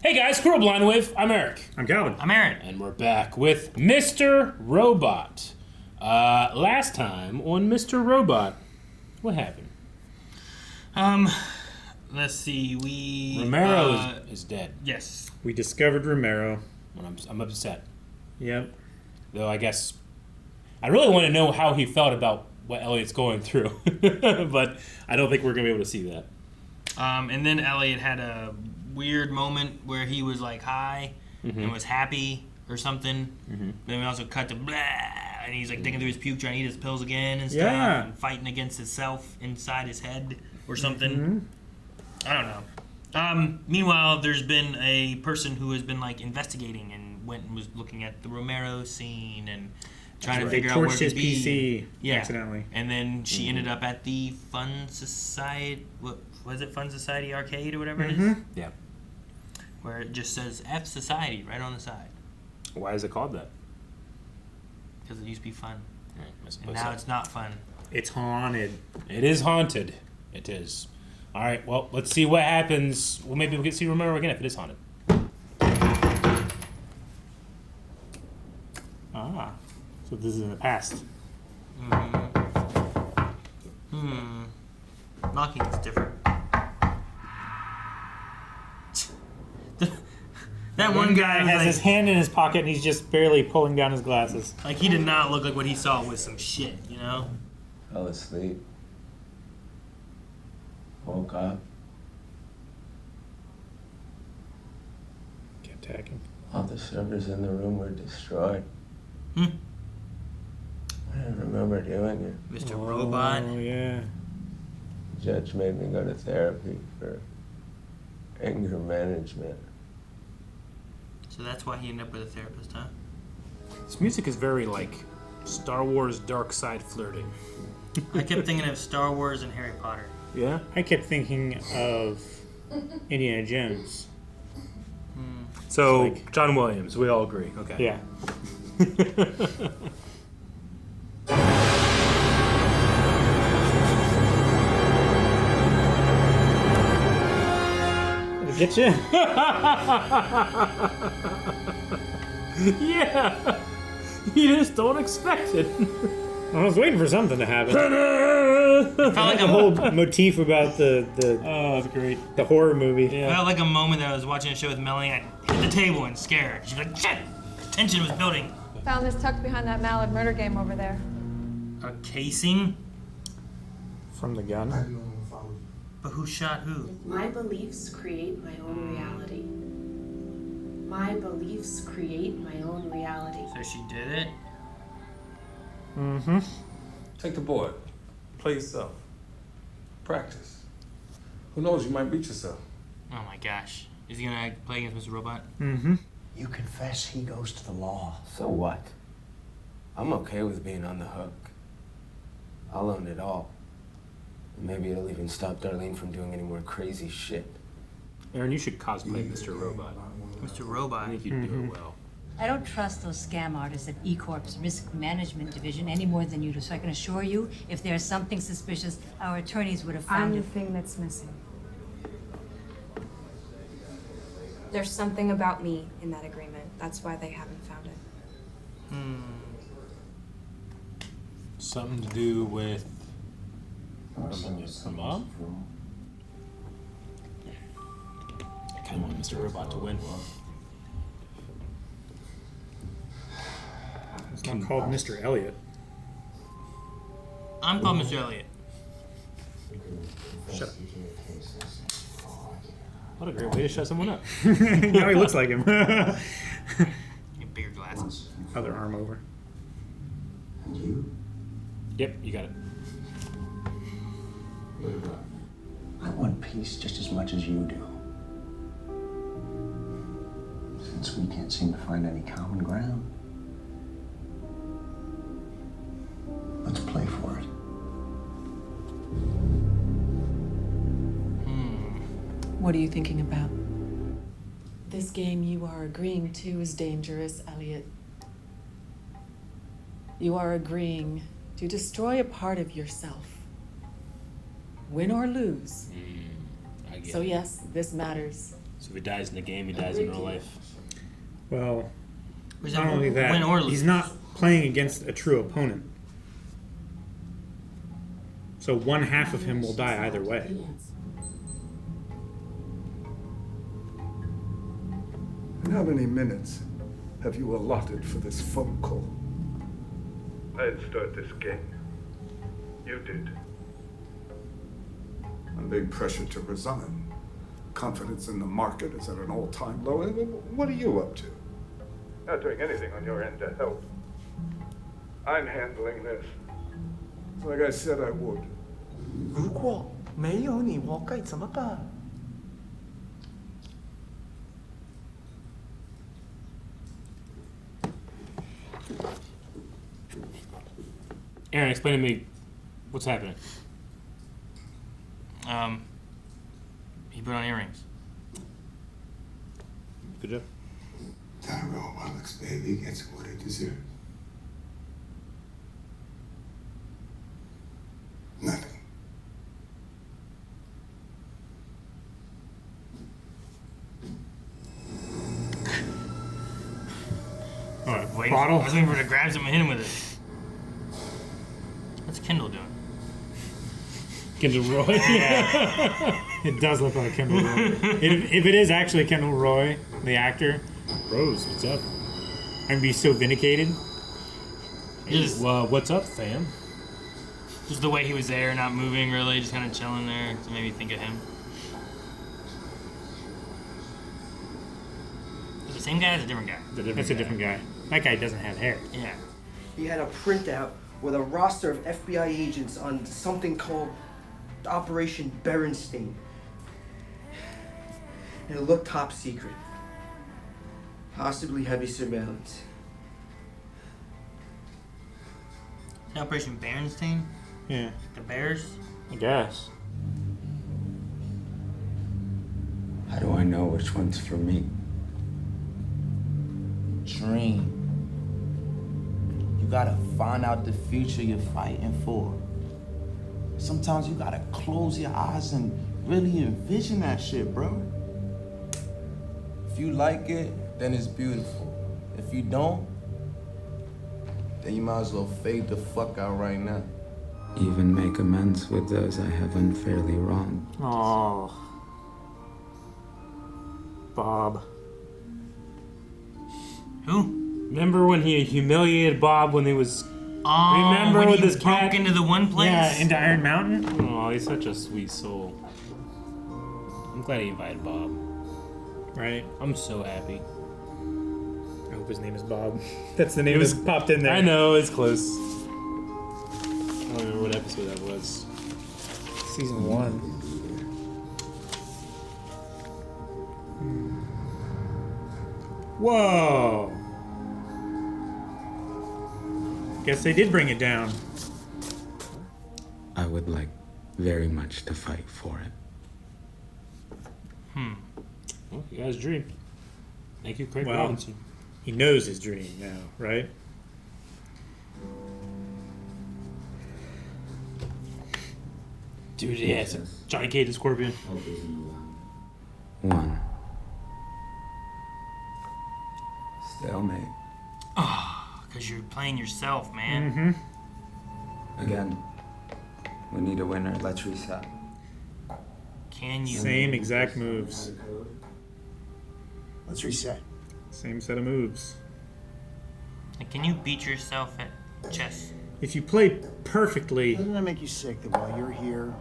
Hey guys, Squirrel Blind Wave. I'm Eric. I'm Calvin. I'm Aaron. And we're back with Mr. Robot. Last time on Mr. Robot, what happened? Let's see. Romero is dead. Yes. We discovered Romero. And I'm upset. Yep. Though I guess I really want to know how he felt about what Elliot's going through. But I don't think we're going to be able to see that. And then Elliot had a weird moment where he was like high and was happy or something. Then we also cut to blah, and he's like digging through his puke trying to eat his pills again and stuff, and fighting against himself inside his head or something. I don't know. Meanwhile, there's been a person who has been like investigating and went and was looking at the Romero scene and trying to figure out where torched to his be. PC accidentally. And then she ended up at the Fun Society. What was it? Fun Society Arcade or whatever it is. Yeah. Where it just says F Society right on the side. Why is it called that? Because it used to be fun. Right, And now it's not fun. It's haunted. It is haunted. It is. All right, well, let's see what happens. Well, maybe we can see Romero again if it is haunted. Ah. So this is in the past. Knocking is different. That one guy has like, his hand in his pocket and he's just barely pulling down his glasses. like he did not look like what he saw was some shit, you know? Fell asleep. Woke up. Kept hacking. All the servers in the room were destroyed. Hmm. I didn't remember doing it. Mr. Robot. Oh, yeah. The judge made me go to therapy for anger management. So that's why he ended up with a therapist, huh? This music is very, like, Star Wars dark side flirting. I kept thinking of Star Wars and Harry Potter. Yeah? I kept thinking of Indiana Jones. So, Like- John Williams, we all agree. Okay. Yeah. Get you? Yeah! You just don't expect it. I was waiting for something to happen. Felt like The a whole motif about the Oh, that's great. the horror movie. felt like a moment that I was watching a show with Melanie. I hit the table and scared. She'd be like, "Shit!" Tension was building. Found this tucked behind that Mallard murder game over there. A casing, From the gun. but who shot who? My beliefs create my own reality. My beliefs create my own reality. So she did it. Mm-hmm. Take the board. Play yourself. Practice. Who knows, you might beat yourself. Oh my gosh. Is he gonna play against Mr. Robot? Mm-hmm. You confess he goes to the law. So what? I'm okay with being on the hook. I'll own it all. And maybe it'll even stop Darlene from doing any more crazy shit. Aaron, you should cosplay Mr. Robot. Mr. Robot. I think you'd do it well. I don't trust those scam artists at E-Corp's Risk Management Division any more than you do, so I can assure you, if there's something suspicious, our attorneys would have I'm found the it. thing that's missing. There's something about me in that agreement. That's why they haven't found it. Something to do with her mom? I kind of want Mr. Robot to win. It's not called Mr. Elliot. I'm called Mr. Elliot. Shut up. What a great way to shut someone up. Now he looks like him. Get bigger glasses. Other arm over. And you? Yep, you got it. I want peace just as much as you do. Since we can't seem to find any common ground, let's play for it. What are you thinking about? This game you are agreeing to is dangerous, Elliot. You are agreeing to destroy a part of yourself. Win or lose. I get So it. yes, this matters. So if he dies in the game, he dies in real life. Well, Was not that only that, win or lose? he's not playing against a true opponent. So one half of him will die either way. And how many minutes have you allotted for this phone call? I didn't start this game. You did. I'm being pressured to resign. Confidence in the market is at an all-time low. What are you up to? Not doing anything on your end to help. I'm handling this. It's like I said I would. 如果没有你，我该怎么办？ Aaron, explain to me what's happening. He put on earrings. Good job. Tyrell Bullock's baby gets what it deserves. Nothing. All right, Waiting bottle. I was waiting for her to grab something and hit him with it. What's Kendall doing? Kendall Roy. It does look like Kendall Roy. if it is actually Kendall Roy, the actor, Rose, what's up? I'd be so vindicated. What's up, fam? Just the way he was there, not moving really, just kind of chilling there, to maybe think of him. Is it the same guy or is it a different guy? That's a different guy. That guy doesn't have hair. Yeah. He had a printout with a roster of FBI agents on something called Operation Berenstain. And it looked top secret. Possibly heavy surveillance. Operation Berenstain? Yeah. The Bears? I guess. How do I know which one's for me? Dream. You gotta find out the future you're fighting for. Sometimes you gotta close your eyes and really envision that shit, bro. If you like it, then it's beautiful. If you don't, then you might as well fade the fuck out right now. Even make amends with those I have unfairly wronged. Oh. Bob. Who? Remember when he humiliated Bob when he was... Oh, remember when with he his broke cat? into the one place? Yeah, into Iron Mountain? Oh, he's such a sweet soul. I'm glad he invited Bob. Right? I'm so happy. I hope his name is Bob. That's the name It was that popped in there. I know, it's close. I don't remember what episode that was. Season 1. Whoa! Guess they did bring it down. I would like very much to fight for it. Well, you guys dream. Thank you, Craig Well, Robinson. he knows his dream now, right? Dude, yeah, it's a Johnny Cage and Scorpion. One. Stalemate. Oh, because you're playing yourself, man. Mm-hmm. Again. We need a winner. Let's reset. Can you? Same exact moves. Let's reset. Same set of moves. Like, can you beat yourself at chess? If you play perfectly, Doesn't that make you sick that while you're here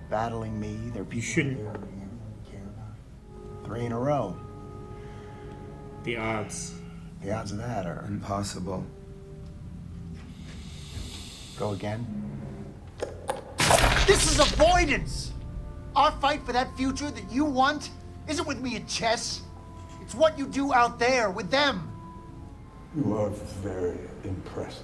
battling me, there are people shouldn't- there you care about? 3 in a row. the odds. The odds of that are Impossible. go again. This is avoidance! Our fight for that future that you want isn't with me at chess. It's what you do out there with them. You are very impressive.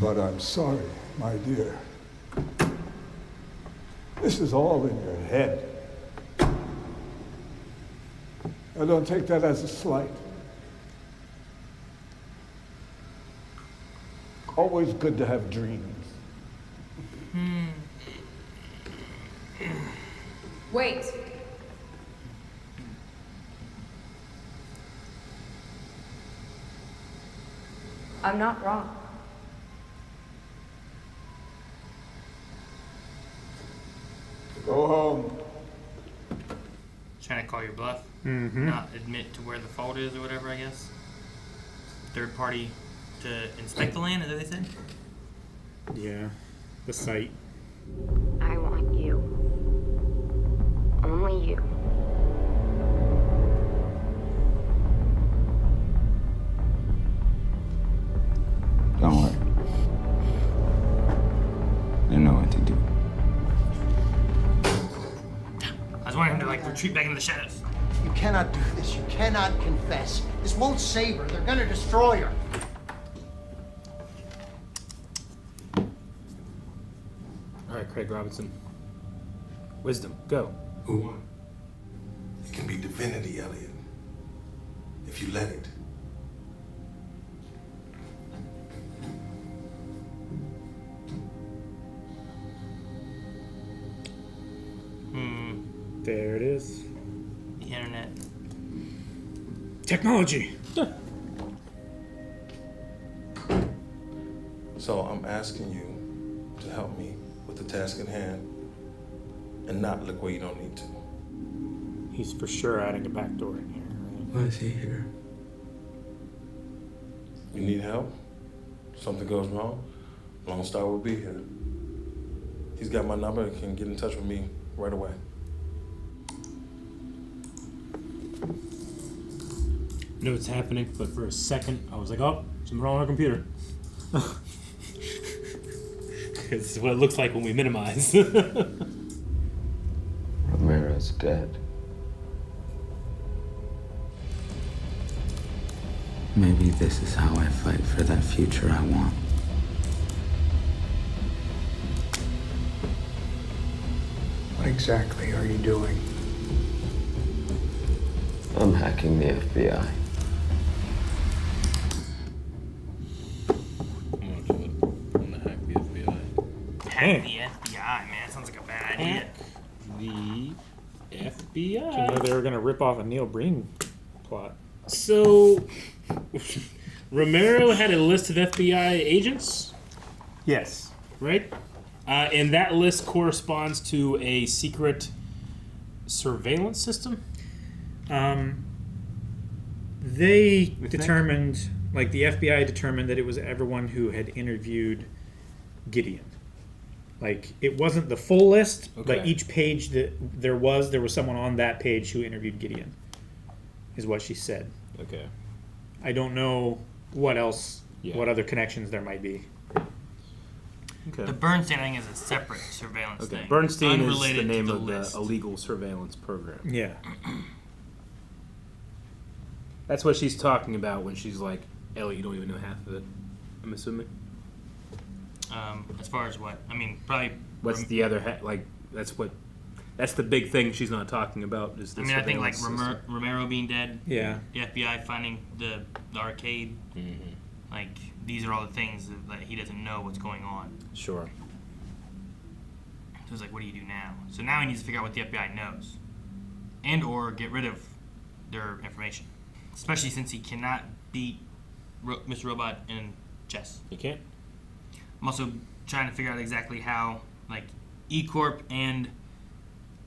But I'm sorry, my dear. This is all in your head. I don't take that as a slight. Always good to have dreams. Wait. I'm not wrong. Go home. Trying to call your bluff. Mm-hmm. Not admit to where the fault is or whatever, I guess. Third party to inspect the land, is that what they said? Yeah. The site. I want you. Only you. Don't worry. They know what to do. I was wanting him to like retreat back into the shadows. You cannot do this. You cannot confess. This won't save her. They're gonna destroy her. All right, Craig Robinson. Wisdom, go. Who won? It can be divinity, Elliot. If you let it. There it is. The internet. Technology. So I'm asking you to help me with the task at hand and not look where you don't need to. He's for sure adding a backdoor in here, right? Why is he here? You need help? Something goes wrong? Lone Star will be here. He's got my number and can get in touch with me right away. I know what's happening, but for a second, I was like, oh, something wrong with our computer. It's what it looks like when we minimize. Romero's dead. Maybe this is how I fight for that future I want. What exactly are you doing? I'm hacking the FBI. Hack the FBI, man. That sounds like a bad idea. The Didn't FBI. know they were gonna rip off a Neil Breen plot. So, Romero had a list of FBI agents, Yes. right? And that list corresponds to a secret surveillance system. They think? determined, like the FBI determined that it was everyone who had interviewed Gideon. Like it wasn't the full list, but Okay. each page that there was someone on that page who interviewed Gideon. Is what she said. Okay. I don't know what else, Yeah. what other connections there might be. Okay. The Bernstein thing is a separate surveillance Okay. thing. Bernstein is unrelated the to name the of list. the illegal surveillance program. Yeah. That's what she's talking about when she's like, Ellie, you don't even know half of it. I'm assuming. As far as what? I mean, probably. What's the other that's the big thing she's not talking about. Is the I think like surveillance system. Romero being dead. Yeah. The FBI finding the arcade. Mm-hmm. Like these are all the things that he doesn't know what's going on. Sure. So it's like, what do you do now? So now he needs to figure out what the FBI knows, and or get rid of their information. Especially since he cannot beat Mr. Robot in chess. You can't. I'm also trying to figure out exactly how, like, E-Corp and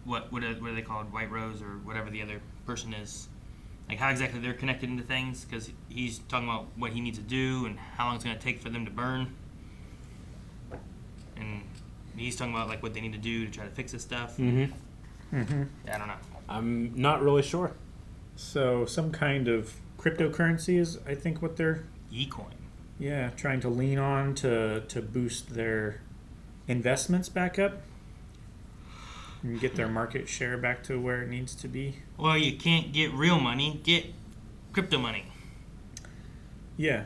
what are they called, White Rose or whatever the other person is, like how exactly they're connected into things, because he's talking about what he needs to do and how long it's going to take for them to burn, and he's talking about like what they need to do to try to fix this stuff. Mm-hmm. Mm-hmm. I don't know. I'm not really sure. So some kind of cryptocurrency is, I think, what they're E-coin. Yeah, trying to lean on to boost their investments back up and get their market share back to where it needs to be. Well, you can't get real money. Get crypto money. Yeah.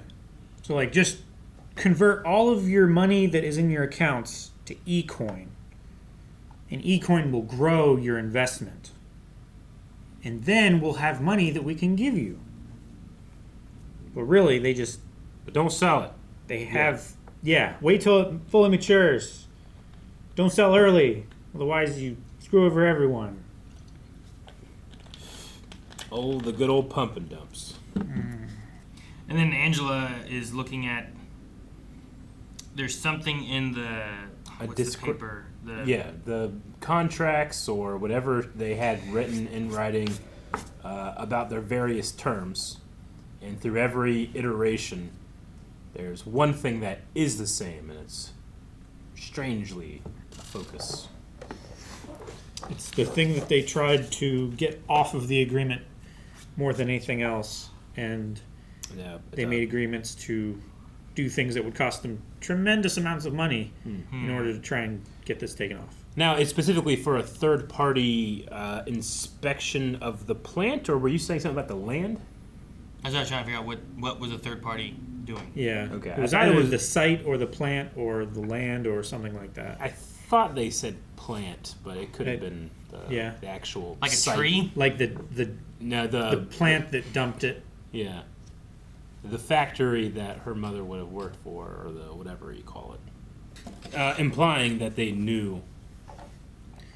So, like, just convert all of your money that is in your accounts to eCoin. And eCoin will grow your investment. And then we'll have money that we can give you. But really, they just... But don't sell it. They have... Yeah, wait till it fully matures. Don't sell early. Otherwise, you screw over everyone. Oh, the good old pump and dumps. And then Angela is looking at. There's something in the the paper. The contracts or whatever they had written in writing about their various terms, and through every iteration, there's one thing that is the same, and it's strangely a focus. It's the thing that they tried to get off of the agreement more than anything else, and they made agreements to do things that would cost them tremendous amounts of money in order to try and get this taken off. Now, it's specifically for a third-party inspection of the plant, or were you saying something about the land? I was trying to figure out what was a third party doing. Yeah. Okay. It was either the site or the plant or the land or something like that. I thought they said plant, but it could have been the actual like a site. tree. Like the plant that dumped it. Yeah. The factory that her mother would have worked for, or the whatever you call it, implying that they knew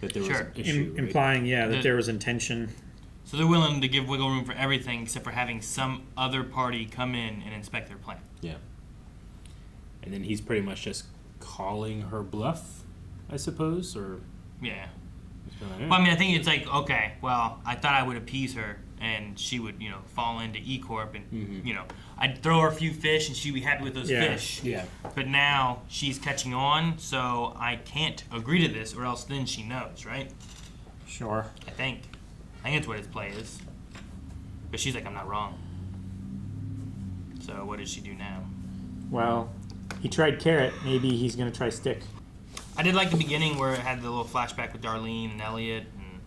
that there was an issue. Implying, that there was intention. So they're willing to give wiggle room for everything except for having some other party come in and inspect their plant. Yeah. And then he's pretty much just calling her bluff, I suppose, or... Yeah. Well, I mean, I think it's like, okay, well, I thought I would appease her and she would, fall into E Corp and, I'd throw her a few fish and she'd be happy with those fish. Yeah. But now she's catching on, so I can't agree to this or else then she knows, right? Sure. I think that's what his play is. But she's like, I'm not wrong. So what does she do now? Well, he tried carrot. Maybe he's going to try stick. I did like the beginning where it had the little flashback with Darlene and Elliot.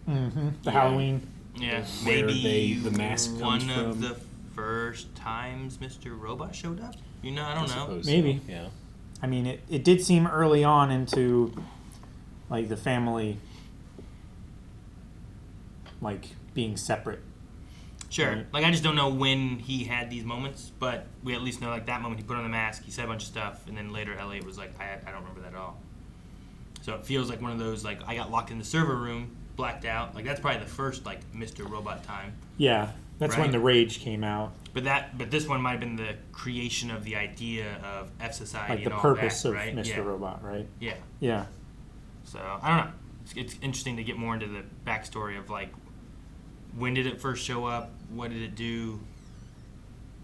And, the Halloween. Yeah, Where maybe the mask comes one of from. the first times Mr. Robot showed up. I don't know. Maybe. So, yeah. I mean, it did seem early on into, like, the family, like, being separate. Sure. Right. Like, I just don't know when he had these moments, but we at least know, like, that moment he put on the mask, he said a bunch of stuff, and then later Elliot was like, I don't remember that at all. So it feels like one of those, like, I got locked in the server room, blacked out. Like, that's probably the first, like, Mr. Robot time. Yeah, that's when the rage came out. But this one might have been the creation of the idea of F Society Like the and all purpose that, of right? Mr. Robot, right? Yeah. Yeah. So, I don't know. It's interesting to get more into the backstory of, like, when did it first show up? What did it do?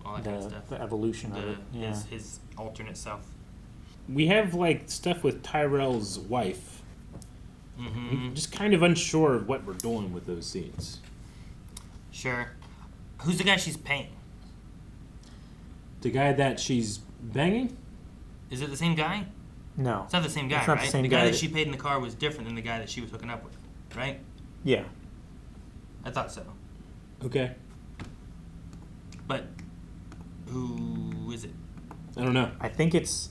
All that kind of stuff. The evolution of it. Yeah. His alternate self. We have, like, stuff with Tyrell's wife. Mm-hmm. I'm just kind of unsure of what we're doing with those scenes. Sure. Who's the guy she's paying? The guy that she's banging? Is it the same guy? No. It's not the same guy, It's not right? the same the guy guy that she paid in the car was different than the guy that she was hooking up with, right? Yeah. I thought so. Okay. But who is it? I don't know. I think it's...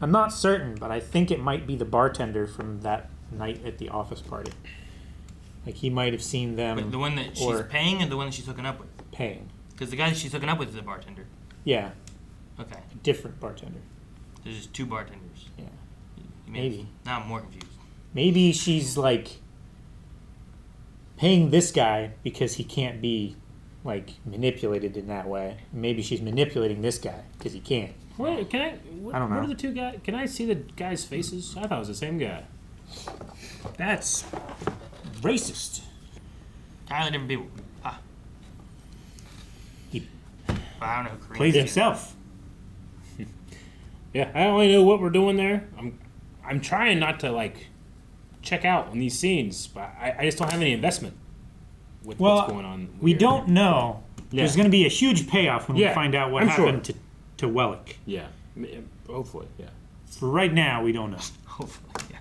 I'm not certain, but I think it might be the bartender from that night at the office party. Like, he might have seen them... Wait, the one that she's paying and the one that she's hooking up with? Paying. Because the guy that she's hooking up with is a bartender. Yeah. Okay. Different bartender. There's just two bartenders. Yeah. Maybe. Now I'm more confused. Maybe she's, like, paying this guy because he can't be, like, manipulated in that way. Maybe she's manipulating this guy because he can't. Wait, can I? I don't know. What are the two guys? Can I see the guys' faces? I thought it was the same guy. That's racist. Entirely different people. Ah. He I don't know who plays himself. Yeah, I don't really know what we're doing there. I'm trying not to, like, check out on these scenes, but I just don't have any investment with what's going on. We don't know. Yeah. There's going to be a huge payoff when we find out what I'm happened sure. to Wellick. Yeah, hopefully, yeah. For right now, we don't know. Hopefully, yeah.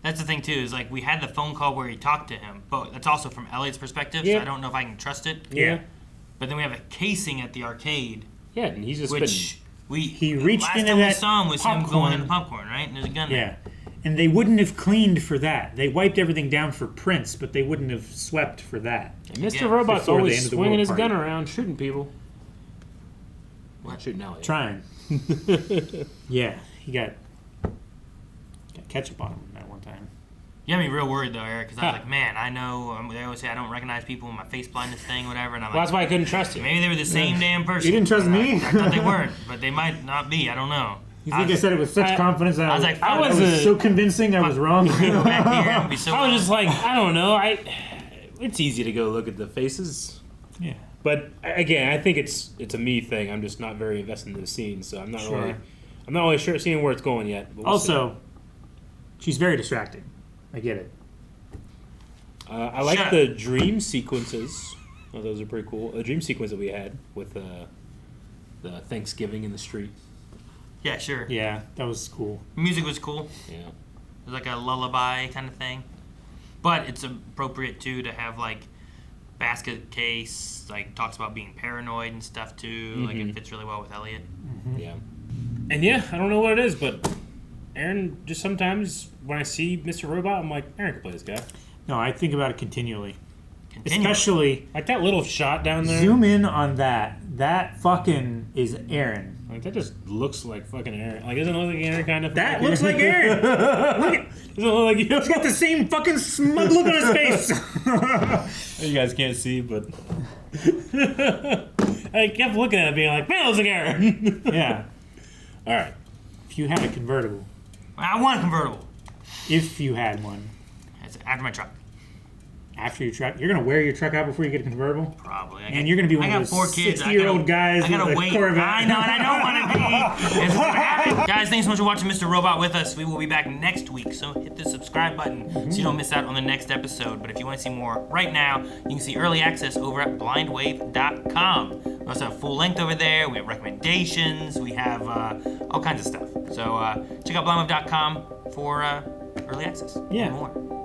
That's the thing, too, is, like, we had the phone call where he talked to him, but that's also from Elliot's perspective, so I don't know if I can trust it. Yeah. But then we have a casing at the arcade. Yeah, and he's just He reached last into time we that saw him was him popcorn. going into popcorn, right? And there's a gun Yeah. there. And they wouldn't have cleaned for that. They wiped everything down for Prince, but they wouldn't have swept for that. And Mr. Yeah. Robot's Before the always end of the swinging world his party. gun around, shooting people. Not shooting Elliot. Trying. Yeah, he got ketchup on him that one time. You got me real worried though, Eric, because I was like, man, I know they always say I don't recognize people in my face blindness thing, whatever. And I'm Well, that's why I couldn't trust you. Maybe they were the same damn person. You didn't trust me? I thought they weren't, but they might not be. I don't know. You think I said it with such confidence that I was like, I was so convincing I was wrong. Go back here and be so I was just like, I don't know. It's easy to go look at the faces. Yeah. But again, I think it's a me thing. I'm just not very invested in the scene, so I'm not really sure seeing where it's going yet. But Also, she's very distracting. I get it. I like the dream sequences. Oh, those are pretty cool. The dream sequence that we had with the Thanksgiving in the street. Yeah, sure. Yeah, that was cool. Music was cool. Yeah. It was like a lullaby kind of thing. But it's appropriate, too, to have, like, basket case, like, talks about being paranoid and stuff, too. Like, it fits really well with Elliot. Yeah. And yeah, I don't know what it is, but Aaron, just sometimes when I see Mr. Robot, I'm like, Aaron can play this guy. No, I think about it continually. Especially like that little shot down there. Zoom in on that. That fucking is Aaron. Like that just looks like fucking Aaron. Like doesn't it look like Aaron kind of? That looks like Aaron. Look at, doesn't it look like you? He's got the same fucking smug look on his face. You guys can't see, but I kept looking at it, being like, "Man, it looks like Aaron." Yeah. All right. If you had a convertible. I want a convertible. If you had one. It's after my truck. After your truck, you're gonna wear your truck out before you get a convertible. Probably. And you're gonna be one of those 60-year-old guys with a Corvette. I know, and I don't want to be. It's gonna happen. Guys, thanks so much for watching Mr. Robot with us. We will be back next week, so hit the subscribe button so you don't miss out on the next episode. But if you want to see more right now, you can see early access over at blindwave.com. We also have full length over there. We have recommendations. We have all kinds of stuff. So check out blindwave.com for early access. Yeah. And more.